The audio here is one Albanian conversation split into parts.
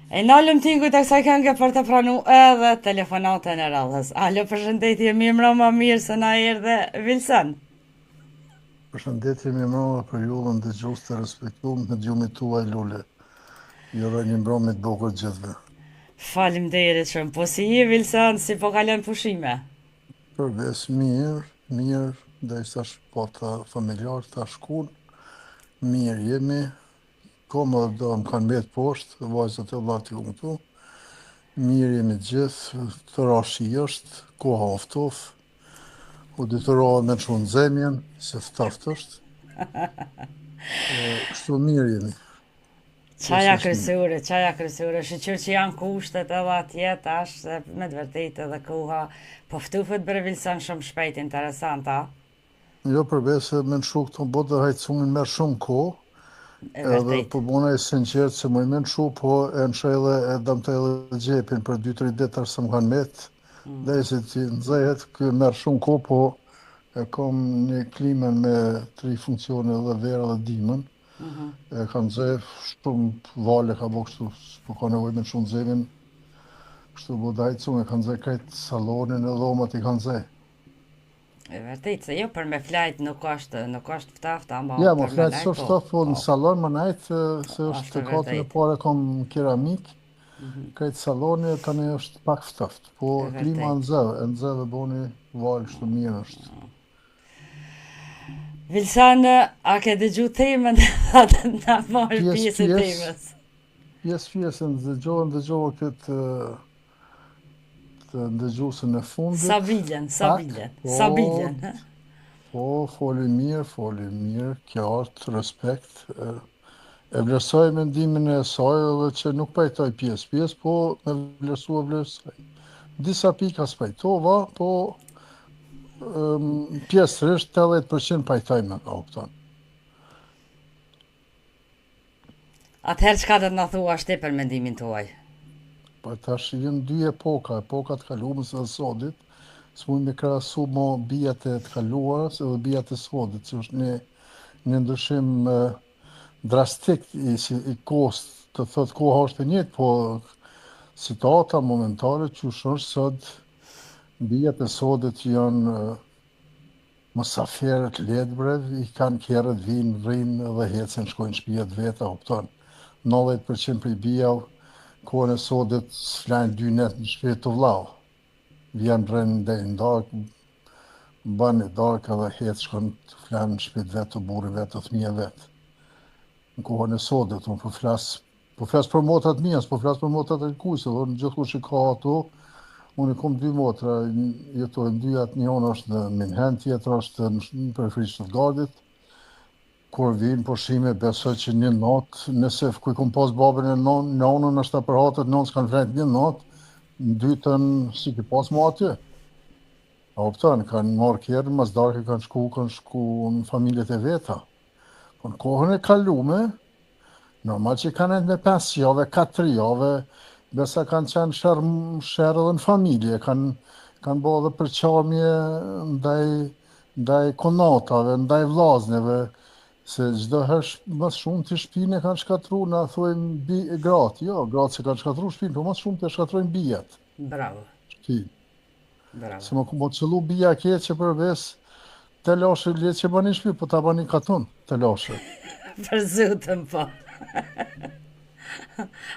E nalëm tingu të kësaj këngë për të pranu edhe telefonatën e radhës. Alo, përshëndetje, mi mbroma mirë se na erdhe Vilsan. Përshëndetje mi mbroma për ju dhe ndëgjues të respektuar në gjumit tuaj Lule. Ju uroj një mbrëmje të bukur gjithëve. Faleminderit shumë. Po si je Vilsan, si po kalon pushime? Përveç mirë, dhe tash po ta familjar ta shkuën, mirë jemi, komo do më kanë mbet poshtë, vajzat e vllaut ju këtu. Mirë jemi gjithë, të rashi është, koha oftof, u detyrohet me çun zemjen, se ftoft është. Kështu mirë jemi. Qaja kryesore, shqyr që janë kushtet edhe atje tash, se me të vërtetë edhe koha poftufet për Vilsan shumë shpejt, interesant, a? Jo përveç se me në shuk të botë dhe hajtësumin merë shumë kohë, E edhe vërtet. po bona e sinqert se më i men shu, po e në shajle e dam të edhe gjepin për 2-3 ditër se më kanë met, dhe i si që nëzhejet, kjo merë shumë ko, po e kom një klimen me 3 funksione dhe vera dhe dimën, e kanë zhe shumë vale ka bo kështu, po ka nevoj me shumë zemin, kështu bo dajcu e kanë zhe krejt salonin e dhomat i kanë zhe. E vërtet, se jo për me flajt nuk është ftafta, ama Ja, më për me fletë së lajt, është po, të po në po, salon më najtë, se është është të e katën e vërtet, pare kom keramik, krejtë saloni tani është pak ftoft, po e klima vërtet. në zëve boni valë shtu mirë është. Vilsan, a ke dëgju temën dhe të nga marrë Pjesë, pjesë e pjesë, temës? pjesë, ndëgjohë këtë të ndëgjusën e fundit, pak, Sabiljen, ha? po, foli mirë, qartë, respekt, e vlerësoj mendimin e saj edhe që nuk pajtoj pjesë, po me vlerësua vlerësoj. Disa pika spajtova, po pjesërisht 80% pajtoj me ka kupton. Atëherë çka do të na thuash ti për mendimin tuaj? Po tash janë dy epokat kalumës dhe sodit, s'mund me krahasu mo bijat e të kaluarës edhe bijat e sodit, që është një ndryshim drastik i kohës, të thot koha është e njëjtë, po situata momentale që është sot, bijat e sodit janë mosaferët ledbrev, i kanë kjerët vinë, rrinë dhe hecen, shkojnë shpijat veta, opton. 90% për i bijave, kohën e sodit s'flajnë 2 net në shpijat të vlau. Vjen rrinë dhe në darkë, banë i darkë edhe hecë shkojnë të flanë në shpijat vetë, të burri vetë, të thmija vetë. Në kohën e sodit, unë po flas për motrat mija, s'po flas për motrat e kujse, dhe në gjithë ku që ka ato, unë i kom 2 motra, jetojnë 2 atë njënë është në Minhen, tjetër është në periferi Stuttgartit. Kur vinë pushime, besoj që një natë, nëse ku i kom pas babën e nonën është ta për hatët, nonë s'kanë vrejt një natë, në dytën si ki pas ma aty. A optan, kanë marrë kjerën, mas darke kanë shku në familjet e veta. Po në kohën e kalume, normal që kanë me 5 jave, 4 jave, besa kanë qenë shërë edhe në familje, kanë bo edhe përqamje ndaj konatave, ndaj vlazneve, se çdo herë më shumë të shpinë e kanë shkatru, na thojmë gratë, jo, gratë që kanë shkatru shpinë, po më shumë të shkatrujnë bijat. Bravo, Shpinë. bravo. Se më ku qëllu bija keqe për ves, të lashe le që bani shpi, po ta bani katun, të lashe. Për zutën, po.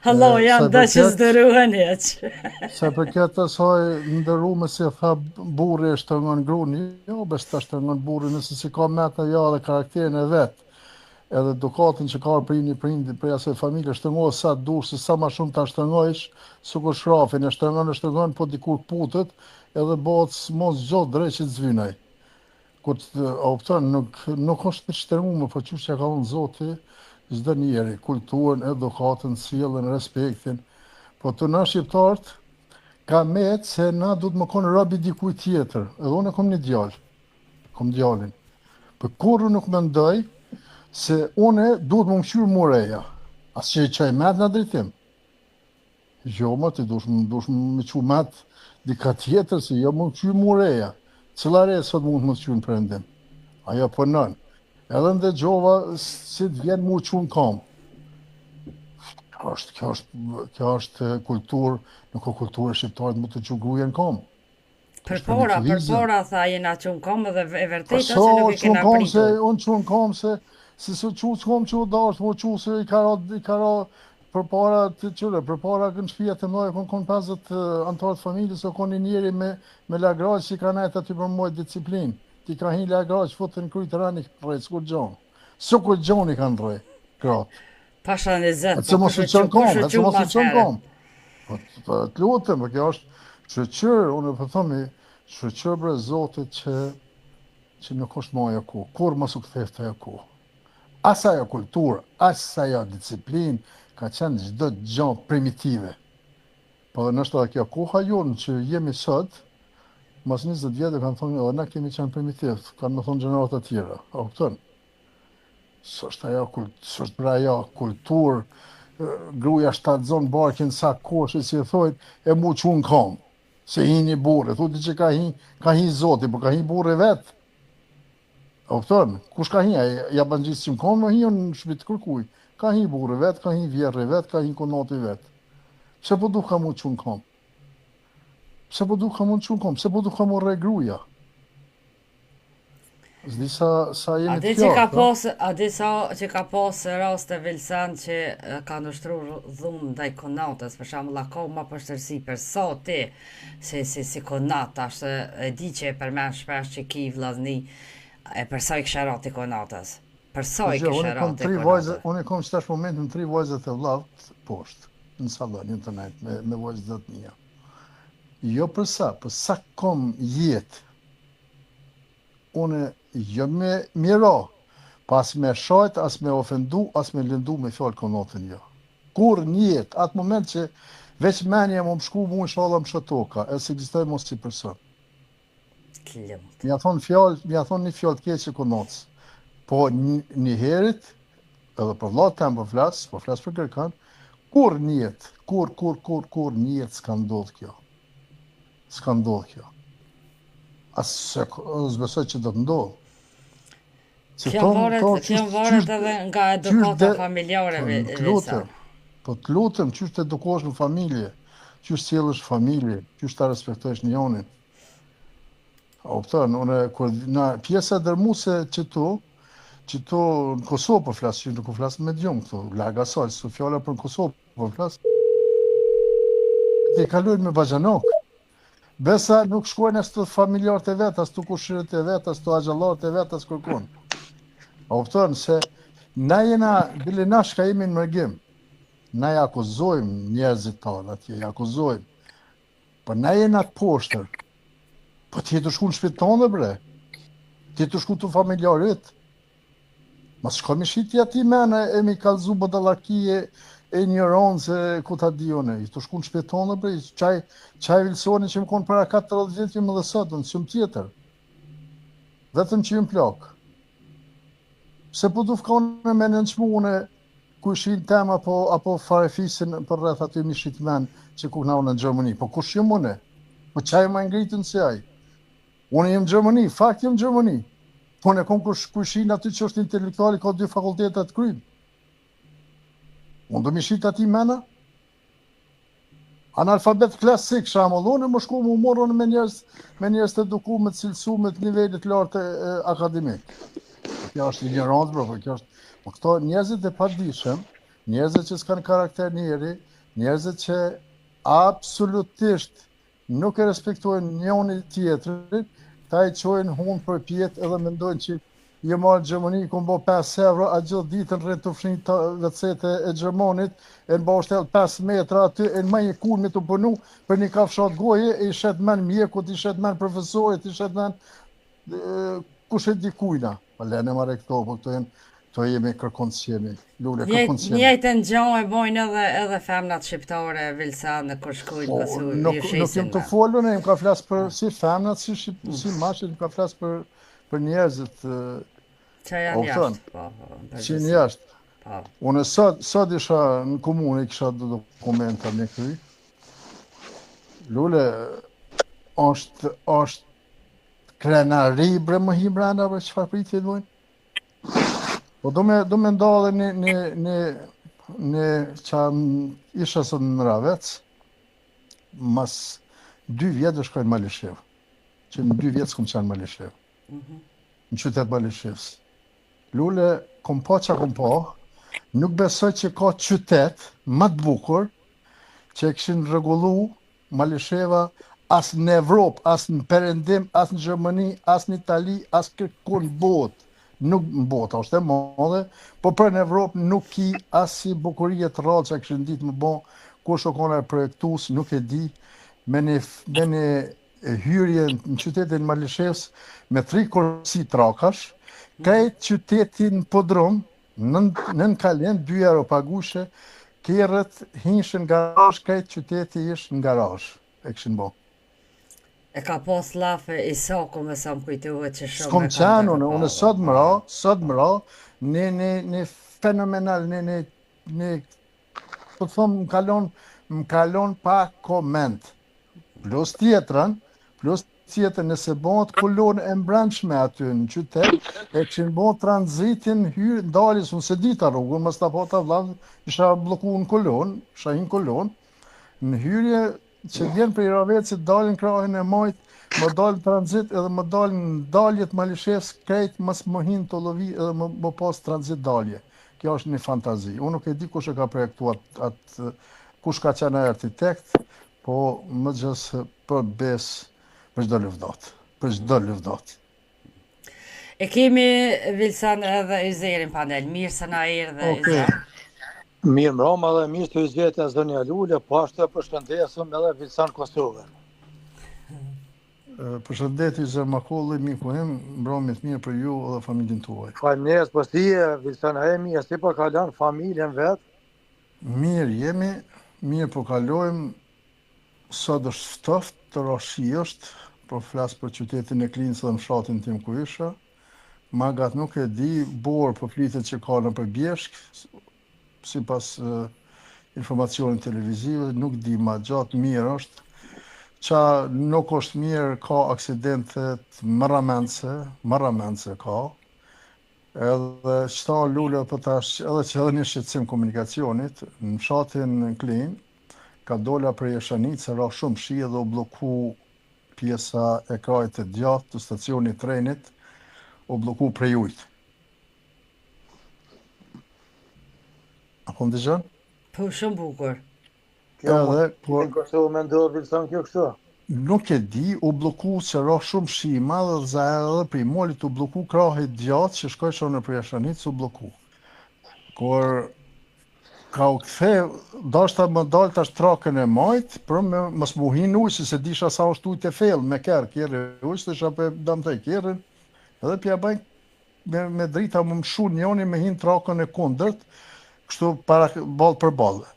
Allah, Sa janë i da që përket, zdëruhen heq. sa i përket asaj ndërrume si e tha burri e shtërngon gruni, jo bes ta shtërngon burri nëse si ka meta ja dhe karakterin e vet, edhe dukatin që ka për asaj familje shtërngohet sa dush, se sa ma shumë ta shtërngojsh, sukur shrafin e shtërngon, po dikur putet, edhe bëhet mos gjot drejt që të zvynaj. Kur të opton, nuk është të shtërngume, po që ka unë zoti, çdo njeri, kulturën, edukatën, sjelljen, respektin. Po të na shqiptarët ka met se na duhet më konë robi dikujt tjetër. Edhe unë kom një djalë, kom djalin. Po kurrë nuk mendoj se unë duhet më mqyr mureja. As që i qaj met në drejtim. Jo më ti dush më qu met dika tjetër, se jo më mqyr mureja. Cila re sot mund më qyr në prendim? Ajo punon. Edhe ndëgjova si të vjen mu qu në kam. Kjo është kulturë, nuk o kulturë shqiptarët më të që gruja në kom. Përpora, tha jena që në kom dhe e vërteta So, që nuk e që në kena kom se, pritur. unë që në kom se që s'kom që u dashtë, mo që se i ka ra përpara të qëre, përpara kënë shpia të mdoj, kon 50 antarët familjes, o kon një njeri me lagraq që i ka najtë aty për mojtë disciplinë. Ti ka hi lagraq, fotë në kryjtë rani rrej, s'kur gjonë. S'kur gjonë i kanë rrej, gratë. Pasha në zëtë, Atë se mos u qënë kom, atë se mos u qënë kom. Po të lutëm, kjo është shëqërë, unë po thomi, shëqërë bre zotit që nuk është ma ajo ku, kur mos u ktheftë ajo ku. Asa ajo kulturë, asa ajo disiplinë, ka qenë çdo gjë primitive. Po dhe nështë edhe kjo koha jonë që jemi sot, mas 20 vjetë kanë thonë, edhe na kemi qenë primitiv, kanë më thonë gjenerat e tjera, a kupton? S'është pra ajo kulturë, gruaja shtatzon barkin sa koshë, si e thojnë, e mu që unë kam, se hi një burë, thuti që ka hi zoti, po ka hi burë vetë. A kupton? Kush ka hi? Ja ban gjithë që më kam, në hi në shpit kërkuj. Ka hi burë vetë, ka hi vjerë vetë, ka hi konati vetë. Pse po du ka mu që unë kam? Pse po du ka mu që unë kam? Pse po du ka mu re gruja? Zdi sa jemi të fjartë. A di sa që ka posë raste Vilsan që ka nështru dhunë ndaj konatës, për shembull ka ma përstërsi për sa ti si konat, ashtë e di që e përmen shpesh që ki vllazni e për sa i kështë rati konatës. Për sa i kështë rati konatës. Unë e kom qëtash momentin 3 vajzët e vllaut poshtë, në salon, në të najtë, me vajzët dhe të mija. Jo për sa kom jetë, unë jo me miro, pas me shajt, as me ofendu, as me lëndu me fjallë konatën jo. Kur njët, atë moment që veç menje më shku mu në shala më shatoka, e se egzistoj mos si person. Mi a thonë një fjallë të keqë konatës. Po një herit, edhe për vllatë tem po flas për kërkan, kur njët, kur njët s'ka ndodhë kjo. S'ka ndodhë kjo. Asë zbesoj që do të ndodhë. Kjo varet edhe nga edukata familjare, Vilsan. Po të lutëm, qysh të edukosh në familje, qysh sjellësh familje, qysh të respektojsh njonin. A kupton, pjesa dërmuese që tu në Kosovë po flas, që nuk po flas me djum këtu, larg asaj, su fjala për Kosovë po flas. Ti kalojnë me Baxhanok. Besa nuk shkojnë as të familjarët e vet, as të kushirët e vet, as të axhallarët e vet, as kërkon. A kupton se bile na shka jemi në mërgim. Na ja akuzojmë njerëzit tonë atje, ja akuzojmë. Po na jena të poshtër. Po ti të shku në shpitë tonë bre. Ti të shku të familjarit. Mas shko mi shiti ati mene e mi kalzu bëdallarkie e ignorancë ku ta dione. I të shku në shpitë tonë bre. Qaj Vilsoni që më konë para 40 vjetë që më dhe sotën, që më tjetër. Vetëm që më plakë. Se po du fkone me në nëqmune ku ishin tem apo farefisin për rreth aty mi shqitmen që ku na unë në Gjermani. Po kush jë mune? Po qaj ma ngritën se aj? Unë jem Gjermani, fakt jem Gjermani. Po në kom ku ishin aty që është intelektuali ka 2 fakultetet të krymë. Unë do mi shqit ati mena? Analfabet klasik shamull, unë më shku më morën me njerëz të eduku, me të cilësu, me të nivellit lartë akademik. Kjo është ignorancë, bro, kjo është... Po këto njerëzit e padishëm, njerëzit që s'kanë karakter njeri, njerëzit që absolutisht nuk e respektojnë njëri tjetrin, ta i qojnë hunë për pjetë edhe mendojnë që je marrë Gjermani, kom bo 5 euro, a gjithë ditën rritë të fshinjë të vecete e Gjermanit, e në bo shtel 5 metra aty, e në majë kur me të punu për një kafshat goje, e i shet men mjekut, i shet men profesorit, i shet men kushet dikujna. Po lene mare këto, po këto jemi kërkonë që jemi. Njëjtë në gjohë e bojnë edhe femnat shqiptare, Vilsan, në kur shkujnë kësu Nuk jem të folën, jem ka flasë për si femnat, si mashit, jem ka flasë për njerëzit që janë jashtë. Që janë jashtë. Unë sot isha në komunë, kisha dokumenta me këri. Lule, është krenari bre më hi brenda bre qëfar pritje dojnë. Po do me nda dhe ne që isha së në Ravec, mas 2 vjetë dhe shkojnë Malishev. Që në 2 vjetë s'kom qenë Malishev. Në qytet Malishevs. Lule, kom pa që kom pa, nuk besoj që ka qytet më të bukur që e këshin rregullu Malisheva as në Evropë, as në Perëndim, as në Gjermani, as në Itali, as kërku në botë. Nuk në botë, është e madhe, po për në Evropë nuk ki as si bukurie të rrallë që e këshin ditë më bon, kush o kona e projektus, nuk e di, me një hyrje në qytetin Malishevs me 3 kursi trakash, krejt qytetin podrum, nën kalen, 2 euro pagushe, kerët hinshin garazh, krejt qyteti ish në garazh, e këshin bo. E ka pas lafe Isaku me sa më kujtuhet që shumë S'kom qenë, unë sot më ra, një fenomenal, po të thomë, më kalon pa koment. Plus tjetër, nëse bëhet kolon e mbrëmshme aty në qytet, e kishin bën tranzitin hyrë ndaljes, unë se dita rrugën, mos ta pata vllav, isha bllokuar në kolon, shahin kolon, në hyrje që vjen për Ravecit, dalin krahin e majt, më dalin tranzit edhe më dalin daljet Malishevs, krejt mos më hin të lovi edhe më pas tranzit dalje. Kjo është një fantazi. Unë nuk e di kush e ka projektuar atë, kush ka qenë architekt, po më gjithë për bes për çdo lëvdat. E kemi Vilsan edhe Yzerin panel, mirë se na erdhe Yzer. Mirë mbroma dhe mirë të Yzeta zonja Lule, po ashtu e përshëndesëm edhe Vilsan Kosovën. Përshëndetje Yzer Makolli, miku im, mbromit mirë për ju dhe familjen tuaj. Faleminderit po si Vilsan Hemi, si po kalon familjen vet? Mirë jemi, mirë po kalojmë. Sot është ftoft, të rashi është, po flas për qytetin e Klinës dhe mshatin tim ku isha. Magat nuk e di, borë po flitet që ka në për Bjeshk, si pas informacionit televizive, nuk di ma gjatë, mirë është. Qa nuk është mirë, ka aksidentet marramendse ka. Edhe qëta Lule për tash, edhe që edhe një shqetësim komunikacionit, në fshatin Klinë, ka dola për Jeshanit, se ra shumë shi edhe u bloku pjesa e krajit e djathtë të stacionit trenit, u bloku prej ujtë. Apo më dëgjon? Po shumë bukur. Edhe, Në Kosovë me ndodhë Vilsan kjo kështu? Nuk e di, u bloku se ra shumë shi i madhe dhe edhe prej molit u bloku krahit djathtë që shkoj shonë për Jeshanit, u bloku. Kur ka u kthe, dashta më dalë tash trakën e majt, për me mos mu hin ujë, se disha sa është ujtë e fellë, me kerë ujë, të isha për dam të kerën, edhe pja bajnë me drita më mshu njoni me hin trakën e kundërt, kështu ballë për ballë.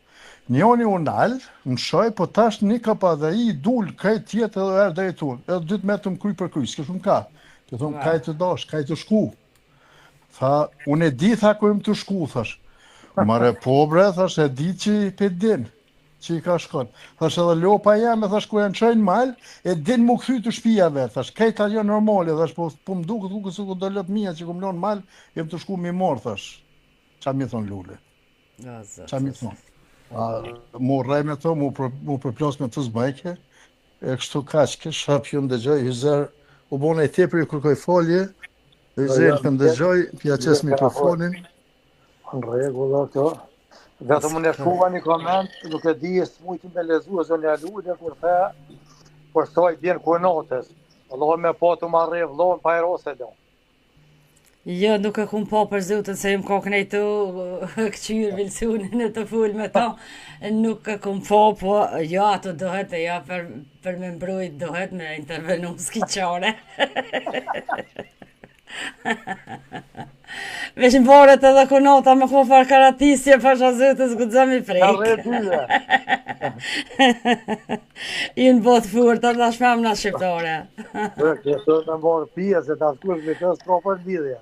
Njoni u nalë, në shoj, po tash një ka pa dhe i dul, kajt tjetë edhe erë dhe i tunë, edhe 2 metrë më kry për kry, s'ke shumë ka. Ke thonë, kajt të dash, kajt të shku. Tha, unë e di, tha, ku im të shku, thash. Mare po bre, thash, e di që i pe din, që i ka shkon. Thash edhe lopa jam, thash, ku e në qojnë mal, e din mu këthy të shpia vetë, thash, kajt ajo normale, thash, po më duke se ku do lot mija që ku më lonë mal, jem të shku mi morë, thash. Qa mi thonë Lule? Qa mi thonë? Mu rrej me to, mu përplos me të zbajke, e kështu kaqke, shap ju ndëgjoj, Yzer, u bona i tepër i kërkoj folje, Yzer të ndëgjoj, pja qes mikrofonin. Në rregull këto. Vetëm unë e shkuva një koment, nuk e di së mujti me lezu zonja Lule, kur the, por soj bjen kurnotes. Allah me po të marrë vllon pa erose do. Jo, nuk e kum po për zotën se më kokën e tu këqyr Vilsunin e të full me ta. Nuk e kum po jo, ato dohet e ja për me mbrojt dohet me intervenu s'kiqare. Vesh në boret edhe kunota me ku far karatisje pasha zotës gudzëm i prejk. I në botë furë të da shmem nga shqiptore. Kështë të morë pia, se të askush me të s'ka për lidhja.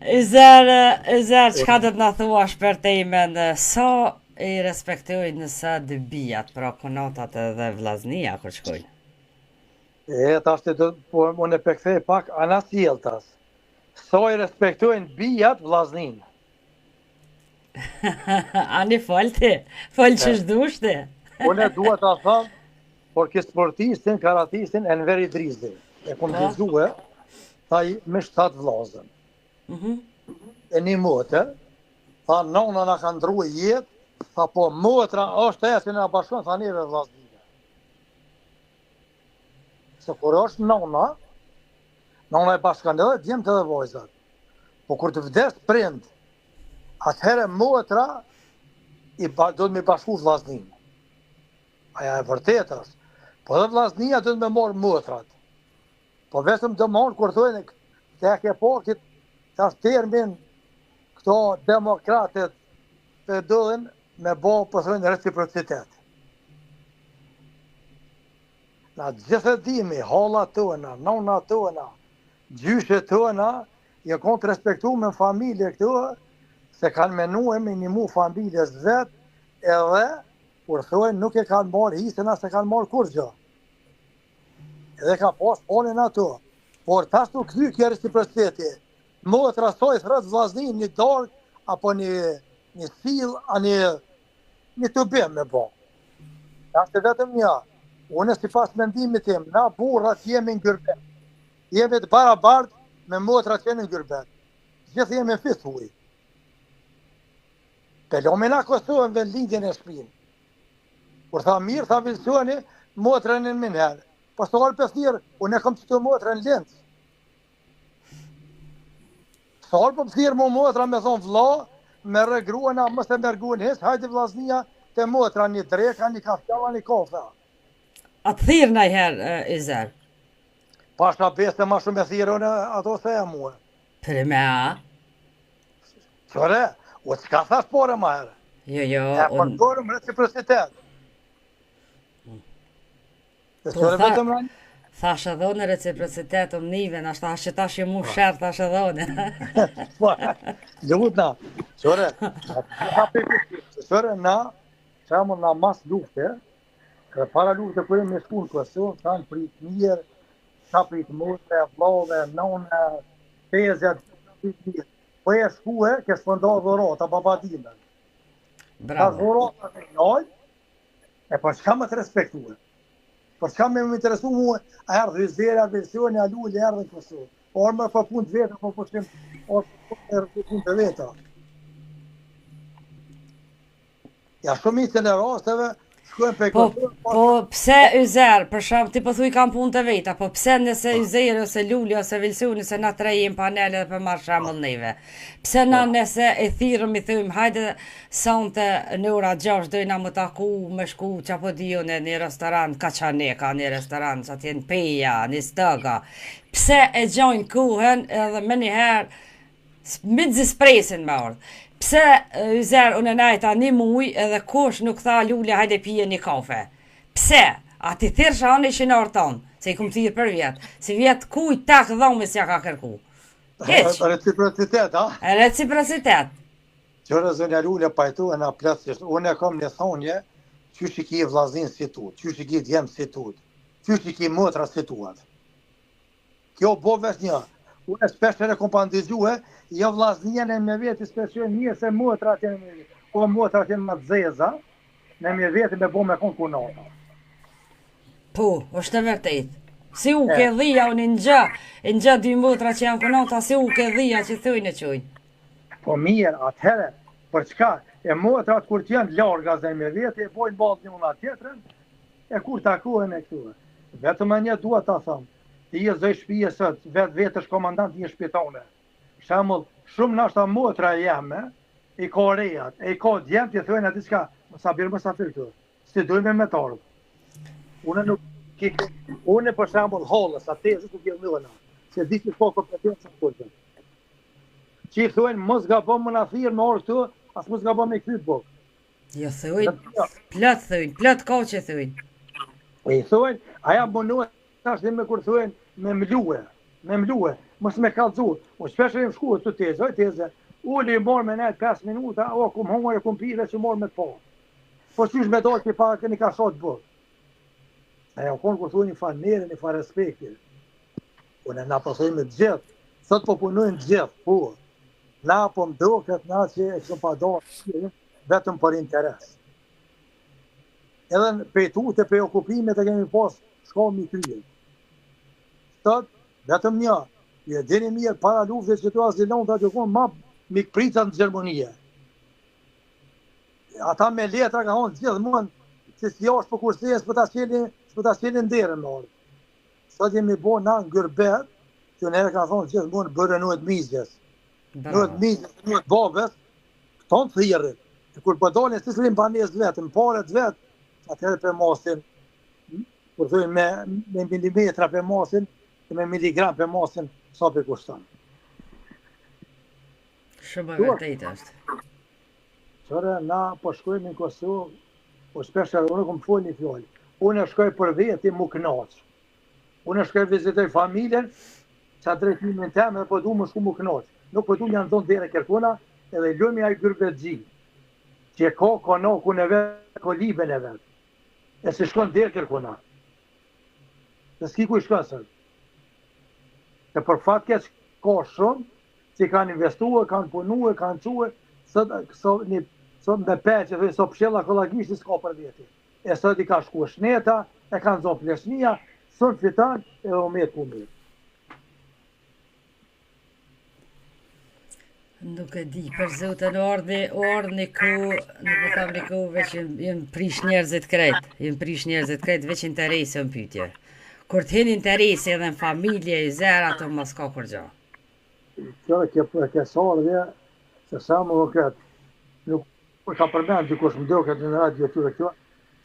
Yzer, çka do të na thuash për temën, sa i respektojnë nësa dy bijat, pra konotat edhe vllaznia kur shkojnë? Tash unë e përkthej pak anasjelltas. Sa i respektojnë bijat vllaznin. Ani folti, fol që shdushti. Unë dua ta them, por që sportistin, karatistin Enver Idrizi. E kom dëgjue, tha me 7 vllazën. E një motër, tha nona na ka ndrua jetë, tha po motra është e që na bashkon, tha neve vllaznive. Se kur është nona e bashkan edhe djemët edhe vojzat. Po kur të vdes prind, atëherë motra do të me bashku vllaznin. Aja e vërtet është. Po dhe vllaznia do të me morë motrat. Po vetëm do morë kur thojnë të ke portit të ashtë termin këto demokratet të dëllin me bo përthojnë reciprocitet. Na gjithë dimi, hallat tona, nona tona, gjyshe tona, jo konë të respektu me familje këtu, se kanë menu e minimu familjes vetë, edhe, kur thojnë, nuk e kanë marë hisën, as e kanë marë kur gjë. Edhe ka pas ponin ato. Por tas nuk kry kje reciprociteti. Motra soj thret vllaznin një dark, apo një sill, a një të bim me bo. Ashtë vetëm një. Unë si pas mendimit tim, na burrat jemi në Gyrbet. Jemi të barabart me motrat që në Gyrbet. Gjithë jemi fithuj. Pelomi na kostohen dhe lindjen e shpinë. Kur tha mirë, tha vilsoni, motrën në minherë. Po së orë pësnirë, unë e kom që të motrën lindës. Së orë pësnirë mu motra me thonë vla, me regruana, mëse me rguën hisë, hajde vllaznia të motra, një dreka, një kaftjala, një kofe. A të thirë në i herë, Izer? Pasha beste ma shumë e thirë, unë ato theja muë. Për me a? Qëre, o që ka thash pore ma herë? Jo, E përgorëm reciprocitet. Thash edhe unë reciprocitet nive, në ashtë që tash që mu shërë, thash edhe unë. Ljubna, qëre, na, qamu na mas lufte, dhe para lufte kërë me shku në Kosovë, kanë prit mirë, ka prit motre, vllave, nona, pezja, prit mirë. Po e shku ke shpënda dhorata, babadime. Ka dhorata në njoj, e po qka më të respektuar? Po qka me më interesu mu, a erdhë Izera, versioni, a lulli, erdhë në Kosovë. Orë më për punë të vetë, po përshem, orë për punë të vetë. Ja shumicën e rasteve, shkojnë për Kosovë. Po pse Yzer, për shumë, ti po thuj kam punë të veta, po pse nëse Yzer, ose Lulli, ose Vilsuni, se na trejim panele dhe për marrë shambull neve? Pse na nëse e thirëm i thujmë, hajde sante në ora 6 dojna më taku, me shku që apo dio në një restorant Kaçaneka, një restorant që atjen Peja, një stëga. Pse e gjojnë kuhen edhe me njëherë, me zispresin me ordë. Pse Yzer unë najta një muj edhe kush nuk tha Lulli hajde pije një kafe? Pse? A ti thirë shani që në orton, se i kum thirë për vjetë. Si vjetë kuj tak dhomës ja ka kërku. Reciprocitet, a? Reciprocitet. Qërë zënja Lulli pajtu e na plëtsisht, unë e kom një thonje, qysh i ki vllaznin si tut, qysh i ki djemë si tut, qysh i ki motra si tuat. Kjo bo vesh një. Unë spesher e kom pandigjue, jo vllaznia në me veti spesher mirë se motrat janë me veti. Po motrat janë më zeza, në me veti me bo me konë kunata. Po, është e vërtet. Si u ke dhia unë në gjë dy motra që janë kunata, si u ke dhia që thujnë e qujnë. Po mirë, atëhere, për çka? E motrat kur të janë larga zë me veti, e bojnë balë një una tjetërën, e kur takohen e këtu. Vetëm e një dua ta thëmë. Ti e zëj shpije sot, vetësh komandant një shpitone. Shemull, shumë nashta motra e jeme, i ka rejat, e i ka djemë, ti thujnë ati qka, sa birë më sa fyrë këtu, si dujme me tarë. Unë për shemull halës, atë e zëtë gjithë nëna, se di që po kompetencë në kërgjën. Që i thujnë, mos gabon më në thirë me orë këtu, as mos gabon me këtë bokë. Jo thujnë, plët ka që thujnë. E i thujnë, aja mënuë, tash dhe me kur thujnë, me mluë, mos me kallëzu. Unë shpesh e më shku të teze, uli i morë me nejtë 5 minuta, o, kum hongër e kum pire që morë me të po. Po qysh me dojtë që pa këni ka shotë bërë. E o konë kur thujnë një fa nere, një fa respekti. Unë e na përsojnë me gjithë, sot po punojnë gjithë, po. Na po më duket na që e kështu pa dorë vetëm për interes. Edhe në pejtut e për okupimet e kemi pas shko mi krye. Sot, vetëm një, ju e dini mirë para luftës që të azilon të atë ma mikpritat në Gjermënie. Ata me letra ka thonë gjithë mund që si jashtë për kurses për ta qelin derën në orë. Sot jemi bo na në gërbet, që nere ka thonë gjithë mund bërë nuhet mizjes. Nuhet mizjes, nuhet babes, këton të thirët. Kur përdojnë e sislim banes vetëm, paret vetë, atëherë për masin, kur thujnë me milimetra për masin, me miligram për masin, sa për kushton. Shumë e vërtet është. Qëre, na po shkojmë në Kosovë, po shpesh edhe unë kom folë një fjallë. Unë e shkoj për veti mu knaqë. Unë e shkoj vizitoj familjen, qa drejtimin tem edhe po du më shku mu knaqë. Nuk po du një ndonë dhere kërkuna, edhe lëmi a i gërbetëgji, që ka naku në vetë, ko liben e vetë. E se shkon dhere kërkuna. Dhe s'ki ku i shkon sërë. Dhe për fat keq ka shumë, që kanë investuar, kanë punuar, kanë quë, sot me peqe, dhe sot pshella ekologjisht s'ka për veti. E sot i ka shku shneta, e kanë zonë pleshnia, sot fitan, edhe umet ku mirë. Nuk e di, për zotën orë një ku, nuk e tham një ku, veç jem prish njerëzit krejt, veç interesi në pytje. Kur t'hin interesi edhe në familje i zera, ato mas ka kur gjo. Kjo e ke sarë se sa më këtë, nuk ka përmen dikush më doket në radio tyre kjo,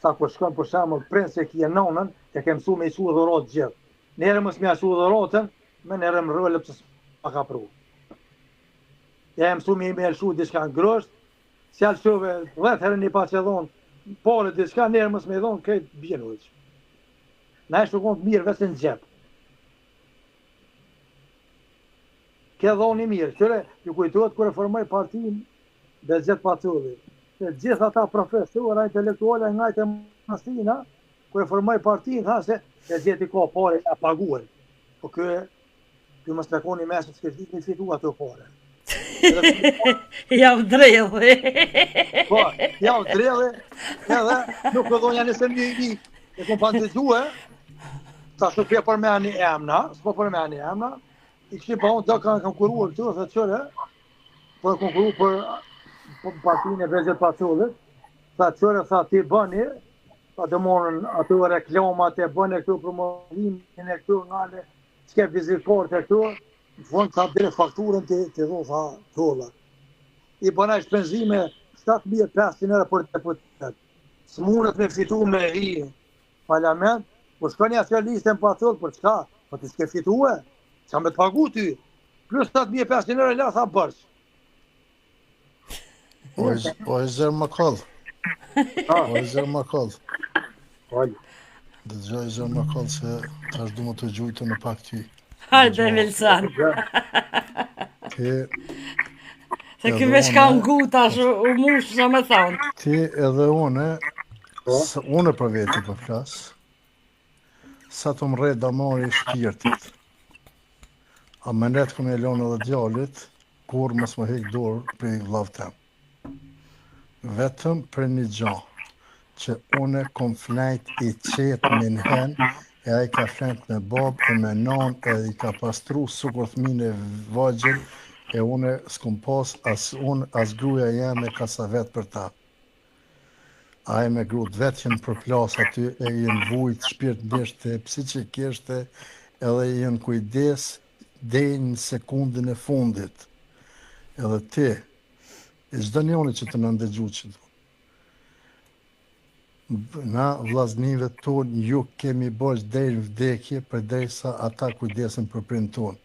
sa kur shkon për shemë prind se kje nonën, e ke mësu me i su dhurat gjithë. Nere mës me su dhuratën, me nere më rëllë pësë pa ka pru. Ja e mësu me i me elshu diçka në grësht, si alëshuve 10 herë një pa që dhonë, pare diçka, nere mës me i dhonë, këtë bjenë uqë. Na e shukon të mirë vetë në gjepë. Ke dhoni mirë, qëre, ju kujtuat kër e formoj partin dhe gjithë patulli. Gjithë ata profesora, intelektuale, nga e mastina, kër e formoj partin, tha se e gjithë i ka pare e paguar. Po kjo më spekoni mesë të skërtit një fitu ato pare. Jam drejdhe. Po, jam drejdhe, edhe nuk e dhonja nëse një e kom pa të gjue, ta shtu pje përmeni emna, s'po përmeni emna, i këshim pa unë të kanë konkuruar këtu, dhe qëre, po e konkuru për partinë e vezit patullit, tha qëre, tha ti bëni, ta të morën ato reklamat e bëni këtu promovimin e këtu nga në qke vizitkort e këtu, në fund tha dire fakturën të dho, tha tolla. I bëna i shpenzime 7.500 euro për deputet. Së mundet me fitu me i parlament, po shkoni asja listën patullit, për çka? Po të s'ke fitu e? Qa me të pagu ty, plus 7.500 euro la tha bërsh. O e zërë më kallë. O e zërë më kallë. Dhe gjoj e zërë më kallë se të ashtë du më të gjujtë në pak ty. Hajde, Vilsan. Se ky veç ka ngu tash, u mush sa me thonë. Ti edhe une për veti për flasë, sa të më rejt damari shpirtit. A me netë këmë e lonë edhe djallit, kur mos më hek dorë për i vlavë tem. Vetëm për një gjanë, që une kom flejt i qetë me në hen, e a i ka flejt me babë e me nanë, edhe i ka pastru sukur thmine vagjel, e une s'kom pas as gruja jeme ka sa vetë për ta. A e me grut vetë jenë për plasë aty, e jenë vujt, shpirt nishte, psikikishte, edhe jenë kujdes, deri në sekundin e fundit. Edhe ti, e çdo njoni që të në ndëgju që do. Na vllaznive tonë ju kemi bosh deri në vdekje përderisa ata kujdesen për prindin tonë.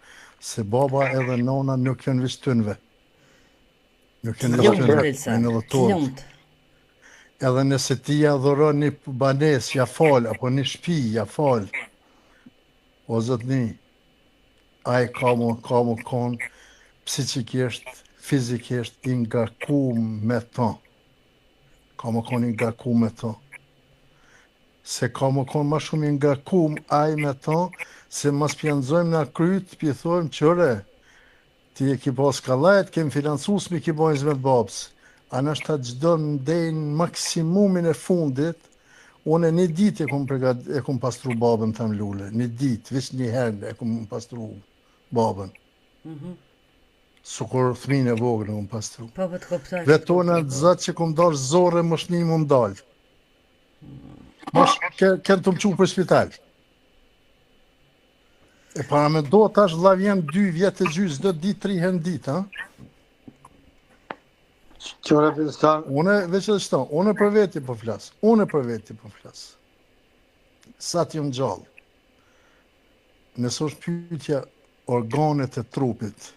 Se baba edhe nona nuk janë vishtynve. Nuk janë vishtynve, janë edhe tonë. Edhe nëse ti ja dhuron një banes, ja fal, apo një shtëpi, ja fal. O zotni, ai ka më konë psikikisht, fizikisht i ngarkum me to. Ka më konë i ngarkum me to. Se ka më konë ma shumë i ngarkum ai me to, se mas pjanëzojmë nga kryt, pjethojmë qëre, ti e ki pas kallajt, kem financues me ki bojnë zmet babës. A nështë ta gjdo në dejnë maksimumin e fundit, unë një ditë e kom pastru babën të më lule. Një ditë, vish një herë e kom pastru babën. Sukur thmin e vogën e kom pastru. Po, po të kuptoj. Vetona të zatë që kom dalë zore më shni më dalë. Kënë të më quë për spital. E para me do tash vllav jem 2 vjetë e gjysë, do ditë 3 herë në ditë, ha? Qore Vilsan, Une, veç edhe shto, une për veti po flas. Une për veti po flas. Sa t'jom gjallë. Nësë është pyetja organet e trupit,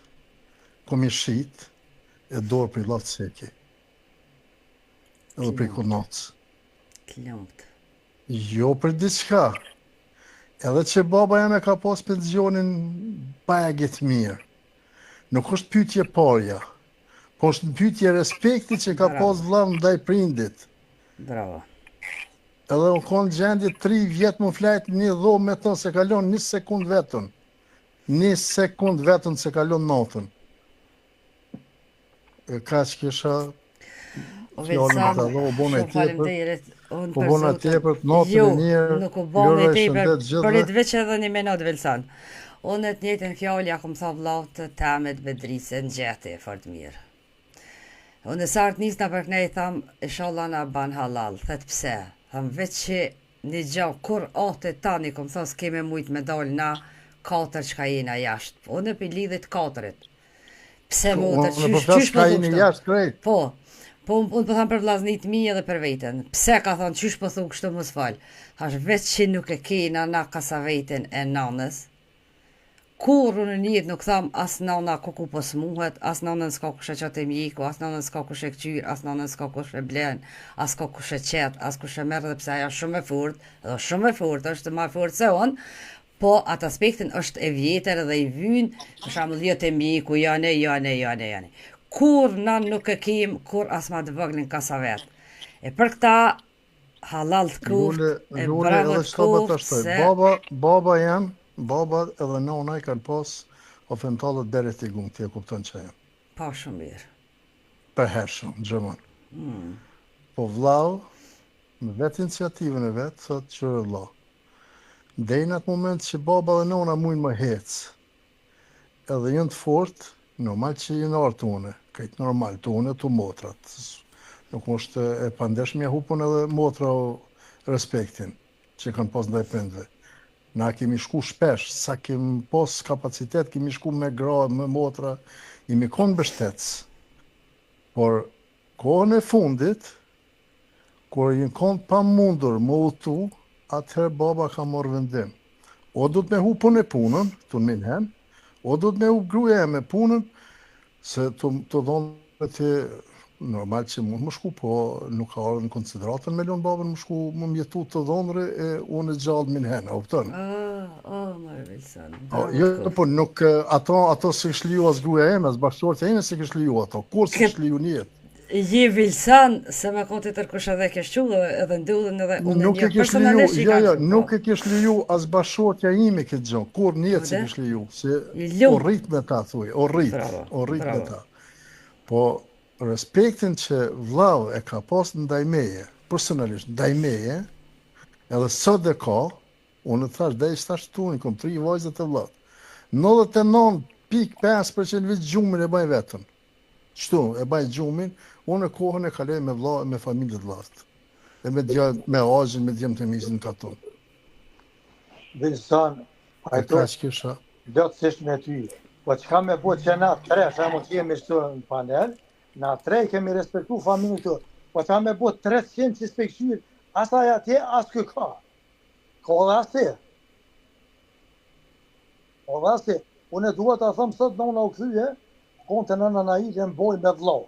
kom i shit, e dorë për i latë seki. Edhe për i kunacë. Klumpt. Jo për diçka. Edhe që baba jam e ka pas pensionin bagit mirë. Nuk është pyetje parja, po është pyetje respekti që ka pas vllav ndaj prindit. Bravo. Edhe u konë gjendje 3 vjetë më flajt një dhomë me të se kalon 1 sekund vetën. 1 sekund vetën se kalon natën. E ka që kisha O Vilsan, shumë faleminderit. Po bona tepër të natën e mirë. Nuk u bona tepër, gjithë. për të veç edhe një minut Vilsan. Unë të njëjtën fjallë ja kom tha vllaut të Tamet Bedrise në gjeti e fort mirë. Unë sartë nisë në përknej, tham, inshallah na ban halal, thet pse. Tham, veç që një gjallë, kur atë tani, kom tha, s'keme mujt me dalë na 4 që ka jena jashtë. Unë për lidhit 4-it. Pse mu të qysh ka jeni jashtë krejt? Po, unë po thamë për vllaznit mi edhe për veten. Pse ka thonë qysh po thu kështu mos fal? Thash veç që nuk e kena na kasavetin e nanës. Kur unë në jetë nuk tham as nana kuku po smuhet, as nanën s'ka kush e qat e mjeku, as nanën s'ka kush e këqyr, as nanën s'ka kush e blen, as ka kush e qet, as kush e merr dhe pse ajo shumë e furt, edhe shumë e furt, është më e furt se unë, po atë aspektin është e vjetër edhe i vyn, për shembull jo te mjeku, jane. Kur na nuk e kem, kur as ma të vogëlin kasavet. E për këta halal të kurt, e bravo të kurt, se... Baba edhe nona i kanë pas ofentalët beret i gumë, ti e kupton që jam. Pa shumë mirë. Për hershëm, gjëmon. Po vlau, me vetë iniciativën e vetë, thot qërë vlau. Dej në atë moment që baba dhe nona mujnë më hecë, edhe jënë të fort, normal që jënë arë tune, kajtë normal, tune të motrat. Nuk është e pandeshmja hupën edhe motra o respektin që kanë pas ndaj prindve. Na kemi shku shpesh, sa kemi pos kapacitet, kemi shku me gra, me motra, jemi konë bështetës. Por, kohën e fundit, kur jemi konë pa mundur më utu, atëherë baba ka morë vendim. O du të me hu punë e punën, të në minë hen, o du të me hu gruja e me punën, se të dhonë të normal që mund më shku, po nuk ka orë në konsideratën me lënë babën më shku, më mjetu të dhonëre e unë e gjallë minë hen, a uptën? Marë Vilsan. Jo, po nuk, ato se kështë liu as gruja e me, as bashkëtorët e eme se kështë liu ato, kur se kështë liu njetë? Je Vilsan, se me konti tërkush edhe kështë qu edhe ndudhen edhe unë një personalisht i ka qu. Nuk e kështë liu as bashkëtorëtja ime këtë gjonë, kur njetë se kështë liu, se o rrit me ta, thuj, o rrit me ta. Po, respektin që vlau e ka pas ndaj meje, personalisht ndaj meje, edhe sot dhe ka, unë të thash, dhe i shtash tu, një kom 3 vajzët e vllaut. 99.5% vit gjumin e baj vetën. Qëtu, e baj gjumin, unë e kohën e kalej me vlau e me familjet vllaut. E me ajin, me djemë të misin në katun. Vilsan, a e to, dotësisht me ty, po që ka me bo që na 3, shamu që jemi shtu në panel, na 3 kemi respektu familjen të, po që me bo 300 që spekshyrë, asaj atje, as kë ka. Ka dhe asë. Ka dhe asë. Unë e duhet të thëmë sot nëna u këthyje, konë të nëna na i dhe më boj me vlau.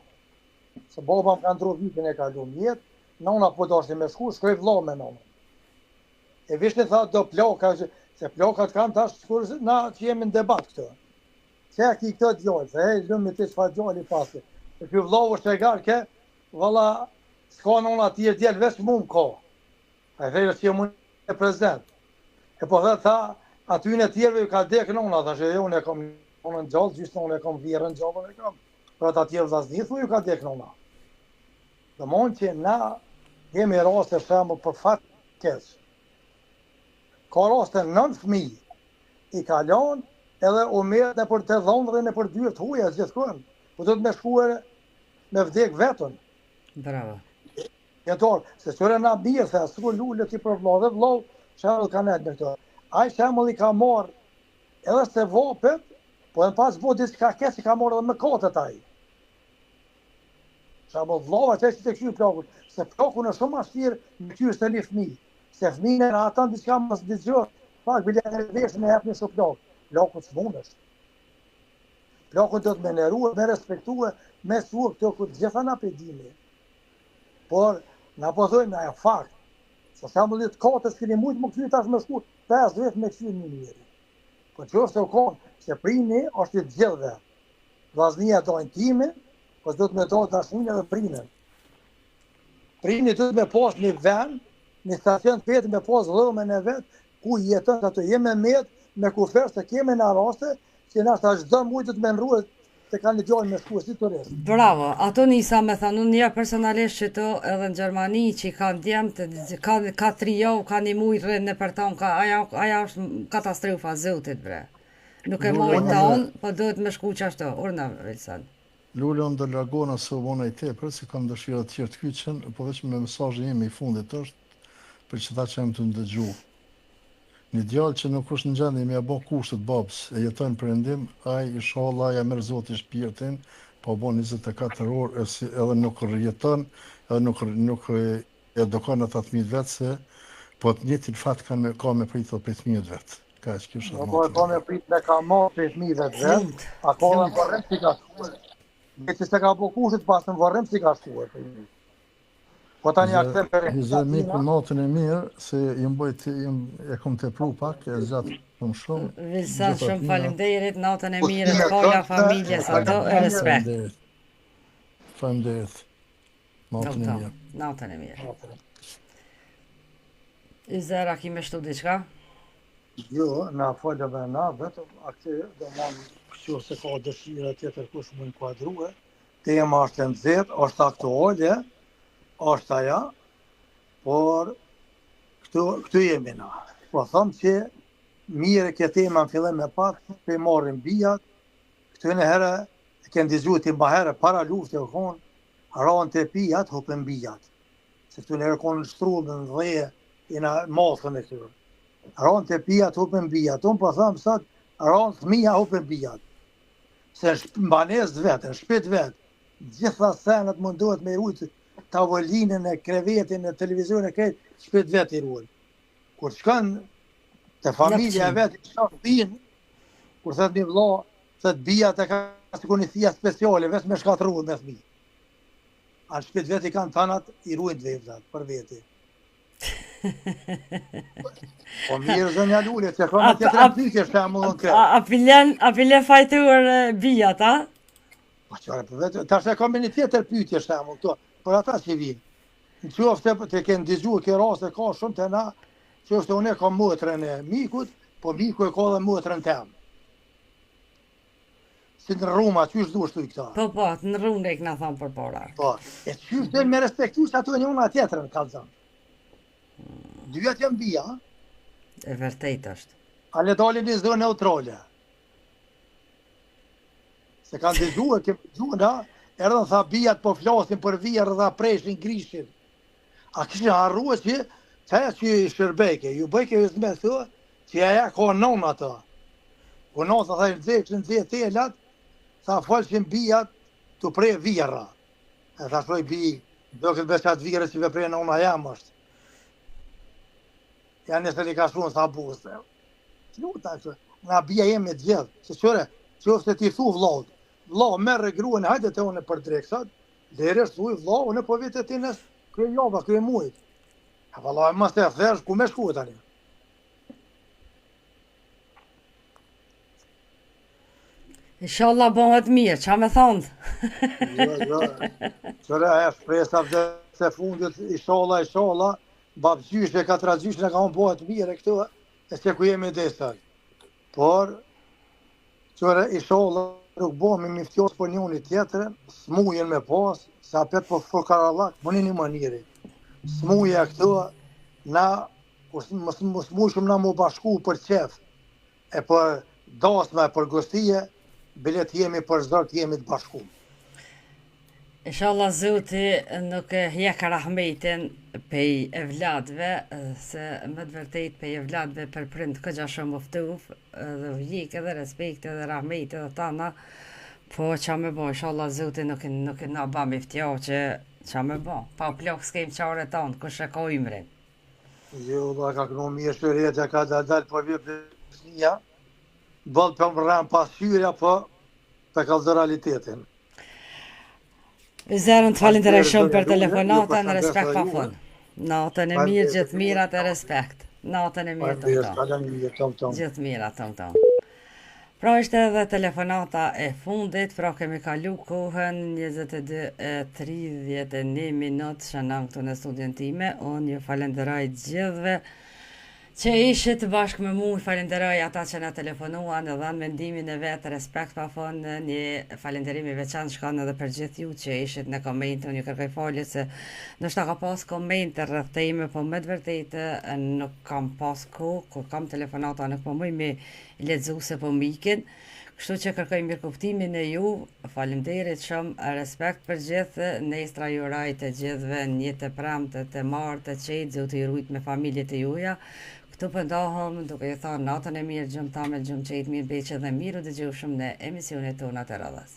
Se baba më ka ndru vitin e ka du mjetë, nëna po dashti me shku, shkoj vlau me nëna. E vishtë tha do ploka, se plokat kanë tash, na që jemi në debat këtë. Se ki këtë djallë, se hej, lëmë të shfa djallë i pasë. E kjo vlau është e garke, valla, s'ka nëna tjerë djellë, veç mu më ka. A e fejrë që jë e prezident. E po dhe tha, aty në tjerëve ka dekë nëna, tha që unë e kam Unë në gjallë, gjysë unë e kam vjerën gjallën e kam. Për ata tjerë vllazni, thuj ka dek nëna. Dhe mon që na kemi raste shemë për fat keq. Ka raste 9 fëmijë i kalon edhe u merret në për të dhomë dhe në për dyert huja gjithkund. Po do të me shkuar me vdek vetën. Bravo. Jetor, se qëre na bie, se asë lullë ti për vlau dhe vlau, shemull ka net me këto. Ai shemull i ka marrë edhe se vopet, po edhe pas bo diçka keq i ka marrë edhe me katët ai. Shemull vllava që të këshy plakun, se plakun është shumë ashtirë me këshy së një fëmijë. Se fëmijën e atan diçka mos dëgjoj, pak bile e veshën e hapni shumë plak. Plakun s'mundesh. Plakun do të me neruar, me respektuar, me suar këto ku gjitha na pedimi. Por na po thojmë ajo fakt. Se shembulli të katës keni mujt më kthye tash më shku 5 vjet me kthye një njeri. Po çfarë u kon se prini është i gjithëve. Vllaznia do intimin, po do të më thotë dashurinë edhe prinën. Prini do të më pas një vend, një stacion të vetë me pas dhomën e vet, ku jeton ato jemi me kufer se kemi në raste që na sa çdo mujt të më ndruhet se kanë dëgjuar me shkuar si turist. Bravo, ato nisa me thënë, unë ja personalisht që to edhe në Gjermani që i kanë djemë, ka 3 javë, ka një mujë rrën në për tonë, aja është katastrofa zotit bre. Nuk e mojë tonë, po duhet me shku që ashtu, urna Vilsan. Lule, unë do largona se vona i tepër, se kam dëshira të tjerë të kyqen, po veç me mesazhin im i fundit është për që ta që jam të ndëgju. Një djallë që nuk është në gjendje me bo kushtet babës e jeton përëndim, ai inshallah ja merr Zoti shpirtin, po bon 24 orë edhe nuk rjeton, edhe nuk edukon ata të fëmijët vetë se po të njëjtin fat ka me prit për fëmijët vetë. Ka që kjo Po ka me prit me ka marrë për fëmijët vetë. A ka në varrim si ka shkuar. Me që se ka bo kushtet pas në varrim si ka shkuar. Po tani aktem për Hizemi për natën e mirë, se e kom të pru pak, e zjatë shumë. Vilsan, shumë faleminderit, natën e mirë, të koja familjes, ato e respekt. Faleminderit. Natën e mirë. Natën e mirë. Izera, ki me shtu diçka? Jo, na folëm e na, vetëm akte do manë kështu se ka dëshira tjetër kush më inkuadrue. Tema është e nxehtë, është aktuale, është aja, por këtu jemi na. Po thëmë që mire këtë tema në fillim e patë, për i marrim bijat, këtu në herë, e kënë dizgju të mba herë, para luftë e konë, ranë të pijat, hupën bijat. Se këtu në herë konë në shtrullë, në dheje, i në masën e këtyrë. Ranë të pijat, hupën bijat. Unë po thëmë sot, ranë të mija, hupën bijat. Se në banes vetë, në shpit vetë, gjitha senët mundohet me rujtë tavolinën e krevetin e televizionin e krejt, shpet vet i ruan. Kur shkon te familja e vet, shkon bin, kur thot një vëlla, thot bija të ka sikur një thia speciale, vetë me shkatruar me fëmijë. Anë shpet vet i kanë tanat, i ruajnë veprat për veti. Po mirë zënja Lule, që ka me tjetër pyetje shembull në kret. A pilen fajtuar bijat, a? Po çfarë për vetë, tash e kam një tjetër pyetje shembull këto. Për ata që vinë. Në qoftë të kenë dëgjuar kjo raste ka shumë të na, qoftë unë kam motrën e mikut, po miku e ka dhe motrën tem. Si në Roma, qysh duhet shtu i këta? Po, në Rune i këna thonë për para. Po, e qysh dhe me respektu që ato një una tjetërën, kalëzën. Dyat janë bija, E vërtejt është. a le dalin një zonë neutrale. Se kanë dëgjuar, kemë dëgjuar, na, erdhën tha bijat po flasin për vjerë dhe preshin grishin. A kështë harrua që që i shërbeke, ju bëjke ju zme thua që aja ka non ata. Po non tha nëzhe telat, tha falshin bijat të prej vjera. E tha shloj bij, do këtë besat vjere që veprej nona jam është. Ja nëse li ka shumë tha buste. Luta që nga bija jemi të gjithë, se qëre, që ofte ti thu vlaut. Vlau, merre gruën, hajde të une për dreksat, dheresh thuj, vlau, une po vite ti nes kërë java, kërë mujt. A valla, mës të e thesh, ku me shku tani? Inshallah bëhet mirë, qa me thonë? Jo, qëre e shpresa se fundit, inshallah, babgjyshe, katragjyshe në ka unë bëhet mirë e këtu, e se ku jemi desaj. Por, Qëre, inshallah, nuk bëmi mi ftjos për njëni tjetërën, smujen me pas, se apet për fukarallak, më një maniri. Smuja këto, na, më smujshëm na më bashku për qef, e për dasme, për gostije, bilet jemi për zërt, jemi të bashku. Inshallah Zoti nuk hjek rahmetin pej evladve, se më të vërtet pej evladve për prind këgja shumë uftuf, dhe vjek edhe respekt edhe rahmet edhe tana, po qa me bo, inshallah Zoti nuk na ba mi ftjo që qa me bo, pa plok s'kem qare tanë, kush e ka imrin. Jo, da ka këno mirë shëretja ka dalë për vje për snia, bëllë për më rram pasyrja për ka zë realitetin. Zerën të falenderoj shumë për telefonatën, respekt pa fund. Natën e mirë, gjithë mirat e respekt. Natën e mirë tom. Gjithë mirat tom. Pra ishte edhe telefonata e fundit, pra kemi kalu kohën 22:31 minut shënam këtu në studion time. Unë ju falenderoj gjithëve që ishit bashkë me mu, falenderoj ata që na telefonuan dhe dhanë mendimin e vetë, respekt pa fond, një falenderimi veçantë shkon edhe për gjithë ju që ishit në komente. Unë ju kërkoj falje se ndoshta ka pas komente rreth teme, po me të vërtetë nuk kam pas kohë, kur kam telefonata nuk po muj me lexu se po mikin. Kështu që kërkoj mirëkuptimin e ju, faleminderit shumë, respekt për gjithë, nestra ju uroj të gjithëve një të premte, të martë, të qetë, Zoti ju rujt me familjet e juja. Këtu pëndohëm duke ju thënë natën e mirë, gjumë tamë, gjumë qetë, mirë beqë dhe miru dhe gjushëm në emisionet tona të radhës.